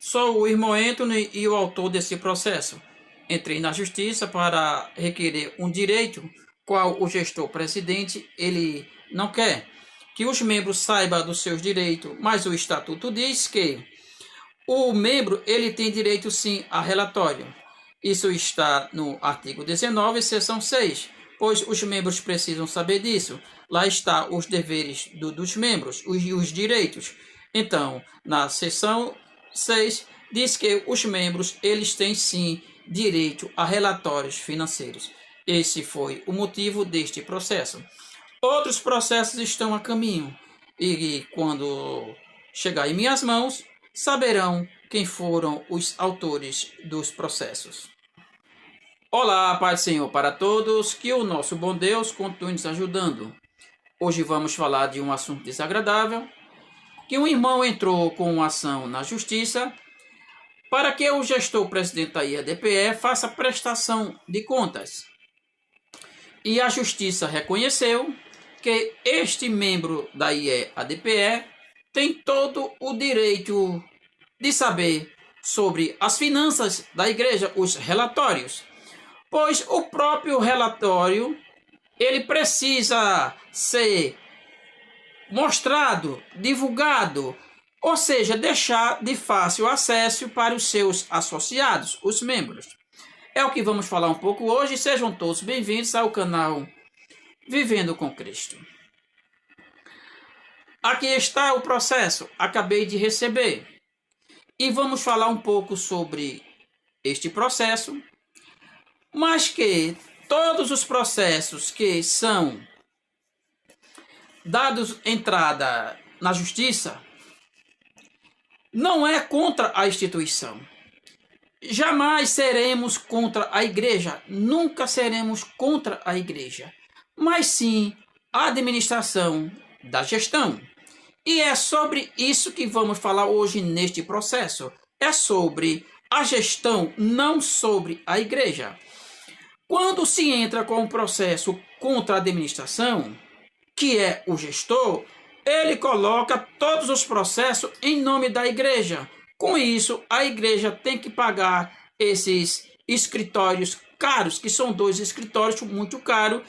Sou o irmão Anthony e o autor desse processo. Entrei na justiça para requerer um direito qual o gestor-presidente ele não quer que os membros saibam dos seus direitos, mas o estatuto diz que o membro ele tem direito sim a relatório. Isso está no artigo 19, seção 6, pois os membros precisam saber disso. Lá está os deveres dos membros e os direitos. Então, na seção 6, diz que os membros eles têm sim direito a relatórios financeiros. Esse foi o motivo deste processo. Outros processos estão a caminho e quando chegar em minhas mãos, saberão quem foram os autores dos processos. Olá, Pai do Senhor para todos, que o nosso bom Deus continue nos ajudando. Hoje vamos falar de um assunto desagradável, que um irmão entrou com uma ação na justiça para que o gestor-presidente da IEDPE faça prestação de contas. E a justiça reconheceu que este membro da IEDPE tem todo o direito de saber sobre as finanças da igreja, os relatórios, pois o próprio relatório ele precisa ser mostrado, divulgado, ou seja, deixar de fácil acesso para os seus associados, os membros. É o que vamos falar um pouco hoje. Sejam todos bem-vindos ao canal Vivendo com Cristo. Aqui está o processo, acabei de receber. E vamos falar um pouco sobre este processo, mas que todos os processos que são dados entrada na justiça não é contra a instituição. Jamais seremos contra a igreja, nunca seremos contra a igreja, mas sim a administração da gestão. E é sobre isso que vamos falar hoje neste processo. É sobre a gestão, não sobre a igreja. Quando se entra com um processo contra a administração, que é o gestor, ele coloca todos os processos em nome da igreja. Com isso, a igreja tem que pagar esses escritórios caros, que são 2 escritórios muito caros.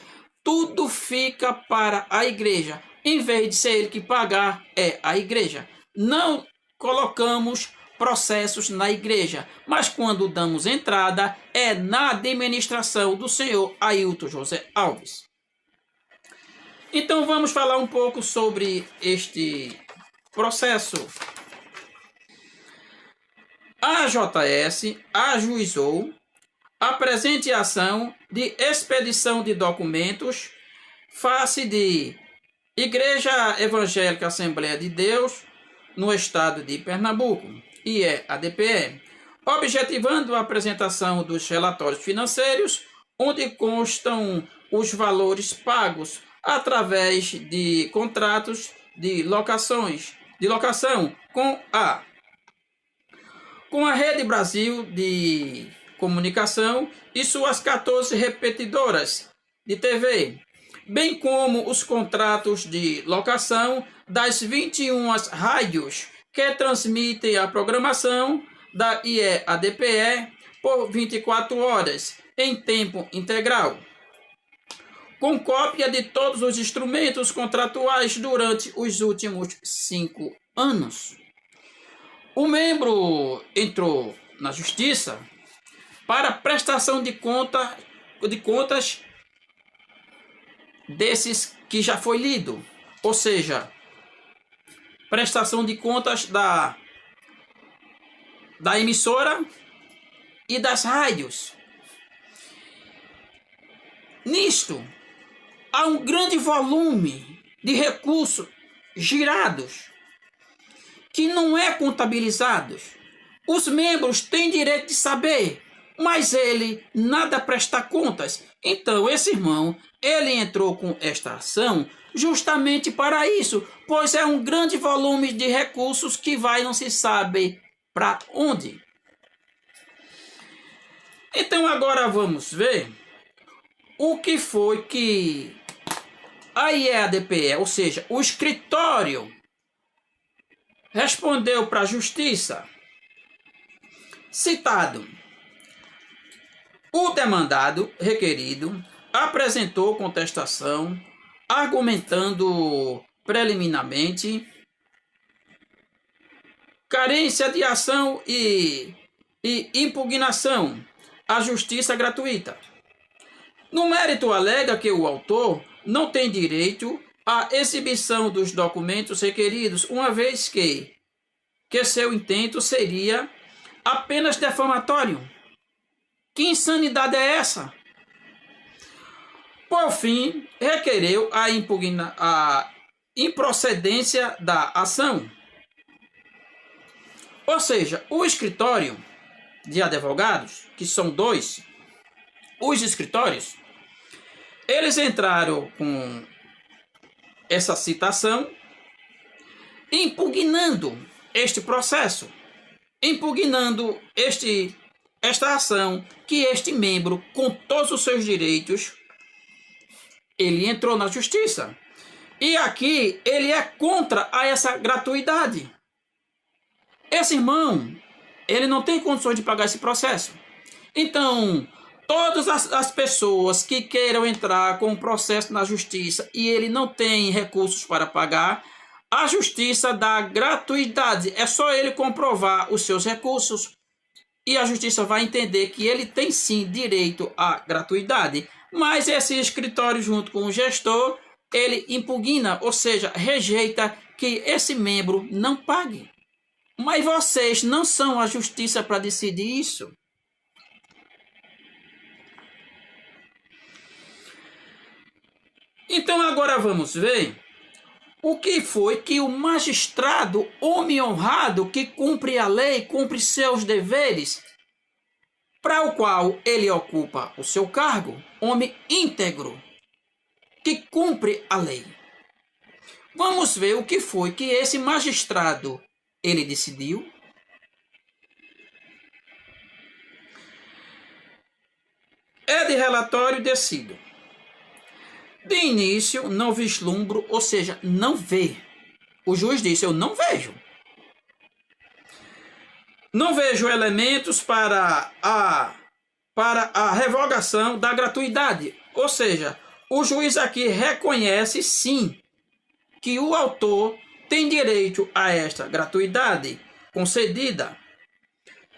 Tudo fica para a igreja. Em vez de ser ele que pagar, é a igreja. Não colocamos processos na igreja, mas quando damos entrada, é na administração do senhor Ailton José Alves. Então vamos falar um pouco sobre este processo. A JS ajuizou a presente ação de expedição de documentos face de Igreja Evangélica Assembleia de Deus no estado de Pernambuco, IEADPE, objetivando a apresentação dos relatórios financeiros, onde constam os valores pagos através de contratos de locação com a Rede Brasil de Comunicação e suas 14 repetidoras de TV, bem como os contratos de locação das 21 rádios que transmitem a programação da IEADPE por 24 horas em tempo integral, com cópia de todos os instrumentos contratuais durante os últimos 5 anos. O membro entrou na justiça para prestação de contas desses que já foi lido, ou seja, prestação de contas da emissora e das rádios. Nisto, há um grande volume de recursos girados que não é contabilizados. Os membros têm direito de saber, mas ele nada presta contas. Então, esse irmão, ele entrou com esta ação justamente para isso, pois é um grande volume de recursos que vai não se sabe para onde. Então, agora vamos ver o que foi que a IEADPE, ou seja, o escritório, respondeu para a justiça Citado, o demandado requerido apresentou contestação, argumentando preliminarmente carência de ação e impugnação à justiça gratuita. No mérito, alega que o autor não tem direito à exibição dos documentos requeridos, uma vez que seu intento seria apenas difamatório. Que insanidade é essa? Por fim, requereu a improcedência da ação. Ou seja, o escritório de advogados, que são dois, os escritórios, eles entraram com essa citação, impugnando este processo, impugnando esta ação, que este membro, com todos os seus direitos, ele entrou na justiça. E aqui ele é contra essa gratuidade. Esse irmão, ele não tem condições de pagar esse processo. Então, todas as pessoas que queiram entrar com um processo na justiça e ele não tem recursos para pagar, a justiça dá gratuidade. É só ele comprovar os seus recursos e a justiça vai entender que ele tem sim direito à gratuidade. Mas esse escritório, junto com o gestor, ele impugna, ou seja, rejeita que esse membro não pague. Mas vocês não são a justiça para decidir isso. Então agora vamos ver o que foi que o magistrado, homem honrado, que cumpre a lei, cumpre seus deveres, para o qual ele ocupa o seu cargo, homem íntegro, que cumpre a lei. Vamos ver o que foi que esse magistrado, ele decidiu. É de relatório decido. De início, não vislumbro, ou seja, não vê. O juiz disse, eu não vejo. Não vejo elementos para a revogação da gratuidade. Ou seja, o juiz aqui reconhece sim que o autor tem direito a esta gratuidade concedida.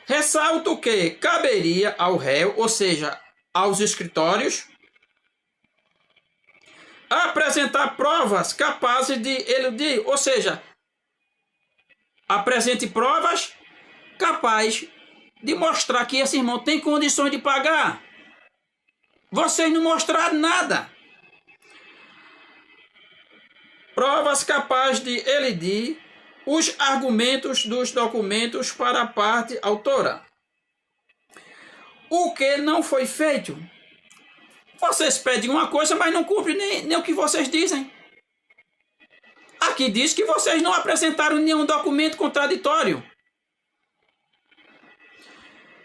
Ressalto que caberia ao réu, ou seja, aos escritórios, apresentar provas capazes de eludir, ou seja, apresente provas capazes de mostrar que esse irmão tem condições de pagar. Vocês não mostraram nada. Provas capazes de eludir os argumentos dos documentos para a parte autora. O que não foi feito? Vocês pedem uma coisa, mas não cumprem nem o que vocês dizem. Aqui diz que vocês não apresentaram nenhum documento contraditório.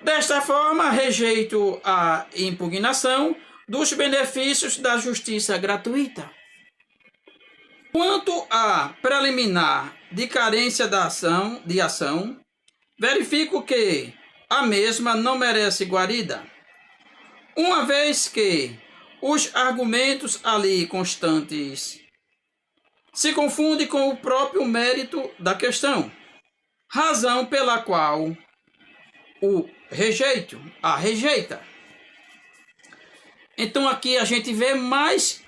Desta forma, rejeito a impugnação dos benefícios da justiça gratuita. Quanto à preliminar de carência de ação, verifico que a mesma não merece guarida, uma vez que os argumentos ali constantes se confundem com o próprio mérito da questão, razão pela qual o rejeita. Então aqui a gente vê mais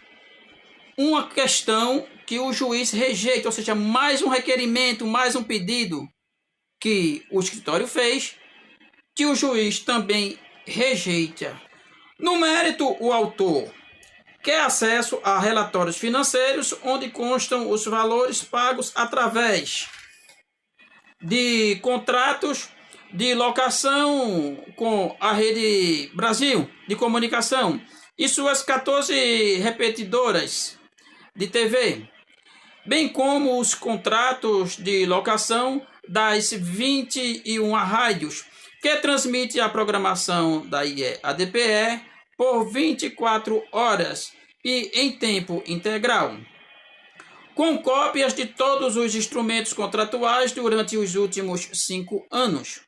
uma questão que o juiz rejeita, ou seja, mais um requerimento, mais um pedido que o escritório fez, que o juiz também rejeita. No mérito, o autor quer acesso a relatórios financeiros onde constam os valores pagos através de contratos de locação com a Rede Brasil de comunicação e suas 14 repetidoras de TV, bem como os contratos de locação das 21 rádios que transmite a programação da ADPE por 24 horas e em tempo integral, com cópias de todos os instrumentos contratuais durante os últimos 5 anos.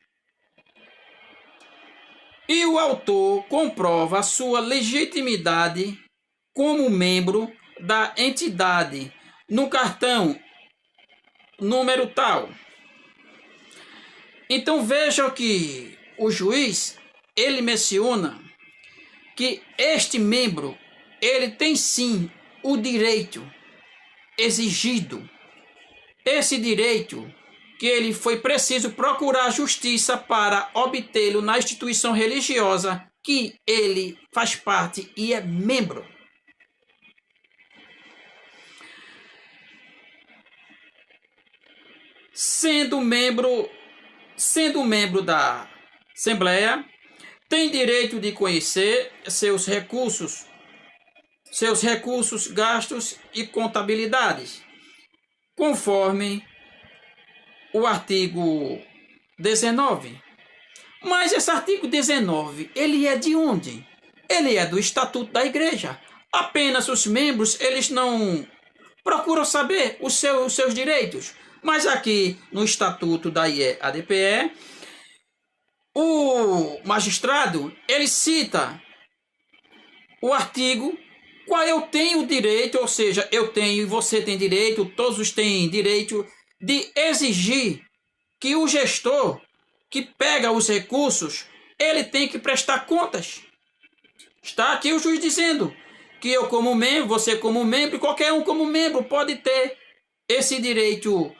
E o autor comprova a sua legitimidade como membro da entidade no cartão número tal. Então veja que o juiz, ele menciona que este membro, ele tem sim o direito exigido. Esse direito que ele foi preciso procurar justiça para obtê-lo na instituição religiosa que ele faz parte e é membro. Sendo membro da Assembleia, tem direito de conhecer seus recursos, gastos e contabilidades, conforme o artigo 19. Mas esse artigo 19, ele é de onde? Ele é do Estatuto da Igreja. Apenas os membros, eles não procuram saber os seus direitos. Mas aqui no Estatuto da IEADPE, o magistrado, ele cita o artigo qual eu tenho direito, ou seja, eu tenho e você tem direito, todos têm direito de exigir que o gestor que pega os recursos, ele tem que prestar contas. Está aqui o juiz dizendo que eu como membro, você como membro, qualquer um como membro pode ter esse direito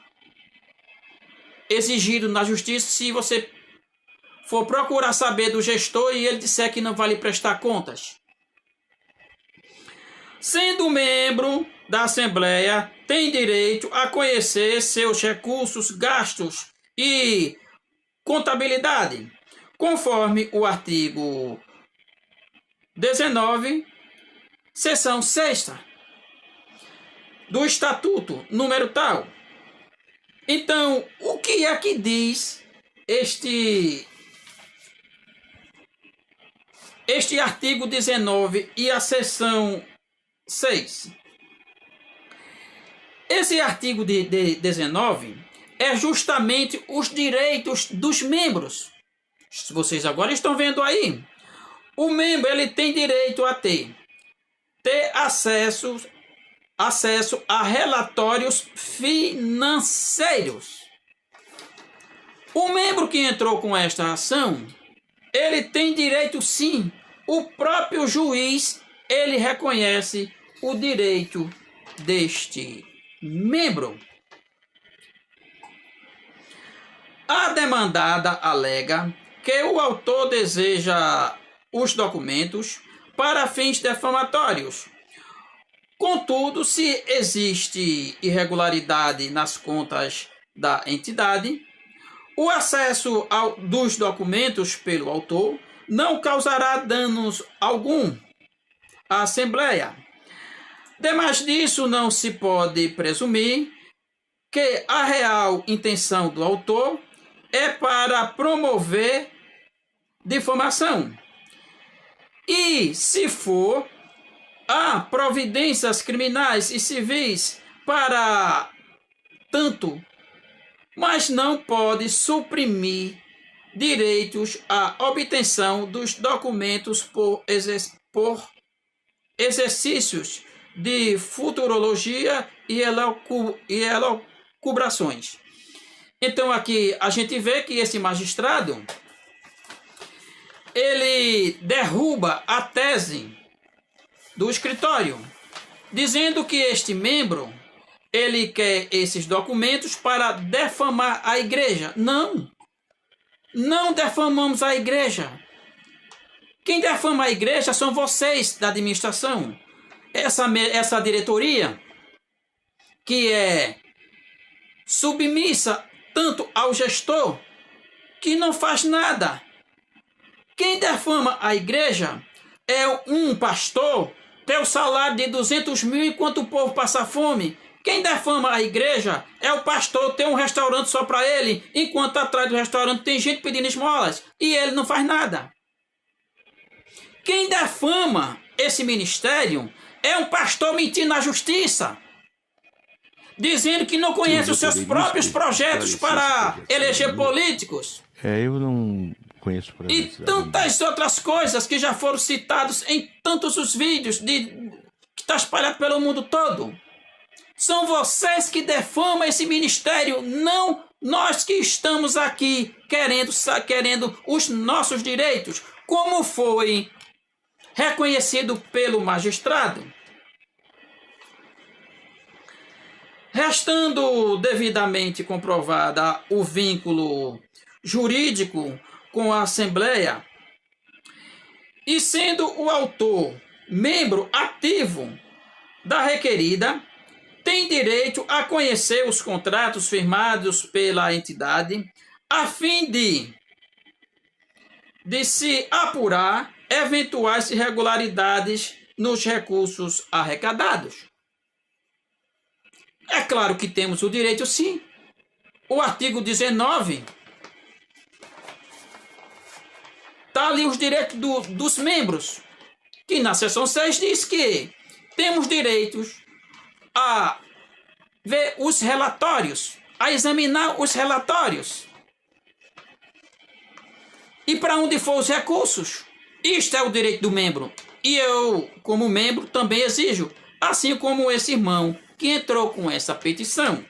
exigido na justiça se você for procurar saber do gestor e ele disser que não vai lhe prestar contas. Sendo membro da Assembleia, tem direito a conhecer seus recursos, gastos e contabilidade, conforme o artigo 19, seção 6ª do Estatuto, número tal. Então, o que é que diz este artigo 19 e a seção 6? Esse artigo de 19 é justamente os direitos dos membros. Vocês agora estão vendo aí. O membro, ele tem direito a ter acesso a relatórios financeiros. O membro que entrou com esta ação, ele tem direito sim. O próprio juiz, ele reconhece o direito deste membro. A demandada alega que o autor deseja os documentos para fins difamatórios. Contudo, se existe irregularidade nas contas da entidade, o acesso dos documentos pelo autor não causará danos algum à Assembleia. Demais disso, não se pode presumir que a real intenção do autor é para promover difamação. E, se for, há providências criminais e civis para tanto, mas não pode suprimir direitos à obtenção dos documentos por exercícios de futurologia e elucubrações. Então aqui a gente vê que esse magistrado, ele derruba a tese do escritório, dizendo que este membro, ele quer esses documentos para defamar a igreja. Não defamamos a igreja. Quem defama a igreja são vocês da administração. Essa diretoria, que é submissa tanto ao gestor, que não faz nada. Quem defama a igreja é um pastor, tem o salário de 200 mil enquanto o povo passa fome. Quem defama a igreja é o pastor, tem um restaurante só para ele, enquanto atrás do restaurante tem gente pedindo esmolas e ele não faz nada. Quem defama esse ministério é um pastor mentindo na justiça, dizendo que não conhece os seus próprios projetos para eleger políticos. Eu não conheço por e tantas outras coisas que já foram citadas em tantos os vídeos que está espalhado pelo mundo todo. São vocês que defamam esse ministério, não nós que estamos aqui querendo os nossos direitos, como foi reconhecido pelo magistrado. Restando devidamente comprovada o vínculo jurídico com a Assembleia e sendo o autor membro ativo da requerida, tem direito a conhecer os contratos firmados pela entidade a fim de se apurar eventuais irregularidades nos recursos arrecadados. É claro que temos o direito, sim. O artigo 19 está ali os direitos dos membros, que na seção 6 diz que temos direitos a ver os relatórios, a examinar os relatórios. E para onde for os recursos? Isto é o direito do membro. E eu, como membro, também exijo, assim como esse irmão que entrou com essa petição.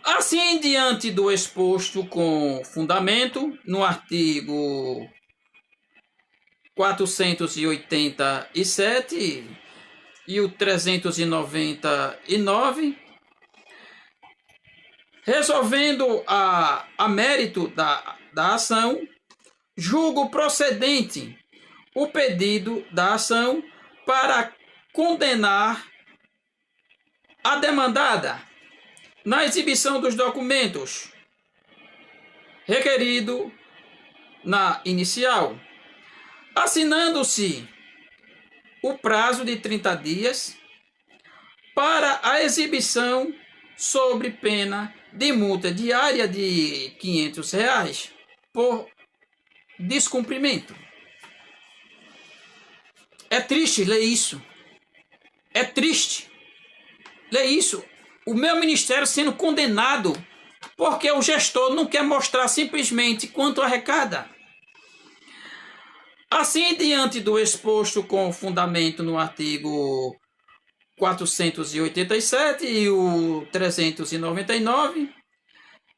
Assim, diante do exposto com fundamento, no artigo 487 e o 399, resolvendo a mérito da ação, julgo procedente o pedido da ação para condenar a demandada na exibição dos documentos requerido na inicial, assinando-se o prazo de 30 dias para a exibição sobre pena de multa diária de R$ 500 por descumprimento. É triste ler isso. É triste ler isso. O meu ministério sendo condenado porque o gestor não quer mostrar simplesmente quanto arrecada. Assim, diante do exposto com fundamento no artigo 487 e o 399,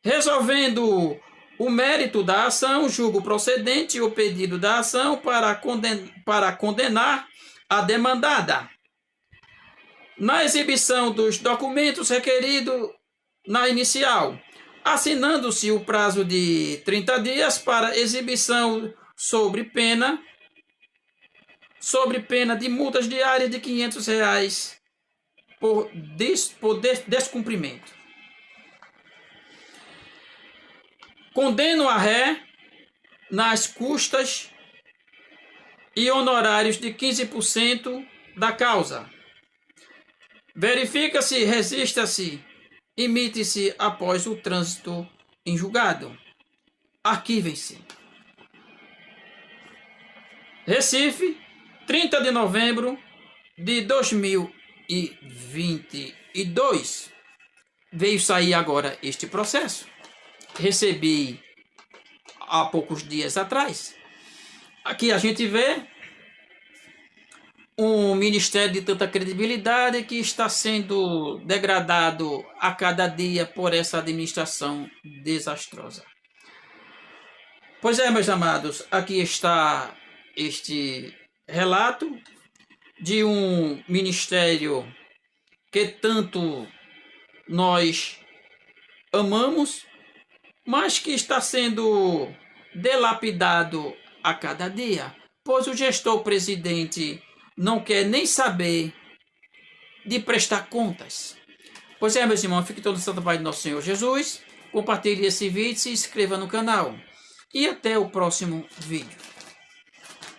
resolvendo o mérito da ação, julgo procedente o pedido da ação para condenar a demandada na exibição dos documentos requeridos na inicial, assinando-se o prazo de 30 dias para exibição sobre pena de multas diárias de R$ 500 por descumprimento. Condeno a ré nas custas e honorários de 15% da causa. Verifica-se, resista-se, emite-se após o trânsito em julgado. Arquivem-se. Recife, 30 de novembro de 2022. Veio sair agora este processo. Recebi há poucos dias atrás. Aqui a gente vê um ministério de tanta credibilidade que está sendo degradado a cada dia por essa administração desastrosa. Pois é, meus amados, aqui está este relato de um ministério que tanto nós amamos, mas que está sendo delapidado a cada dia, pois o gestor presidente não quer nem saber de prestar contas. Pois é, meus irmãos, fique todo santo Pai do nosso Senhor Jesus, compartilhe esse vídeo, se inscreva no canal e até o próximo vídeo.